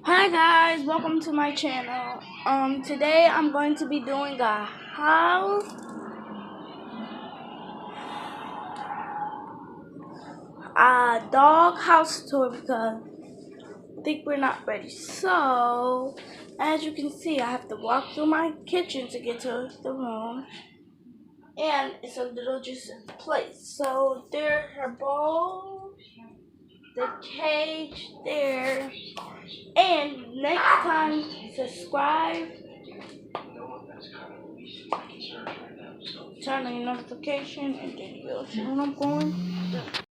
Hi guys, welcome to my channel. Today I'm going to be doing a dog house tour because I think we're not ready. So, as you can see, I have to walk through my kitchen to get to the room. And it's a little just place. So there's her bowl, the cage there. And next time, subscribe, turn on your notification, and then you'll see when I'm going.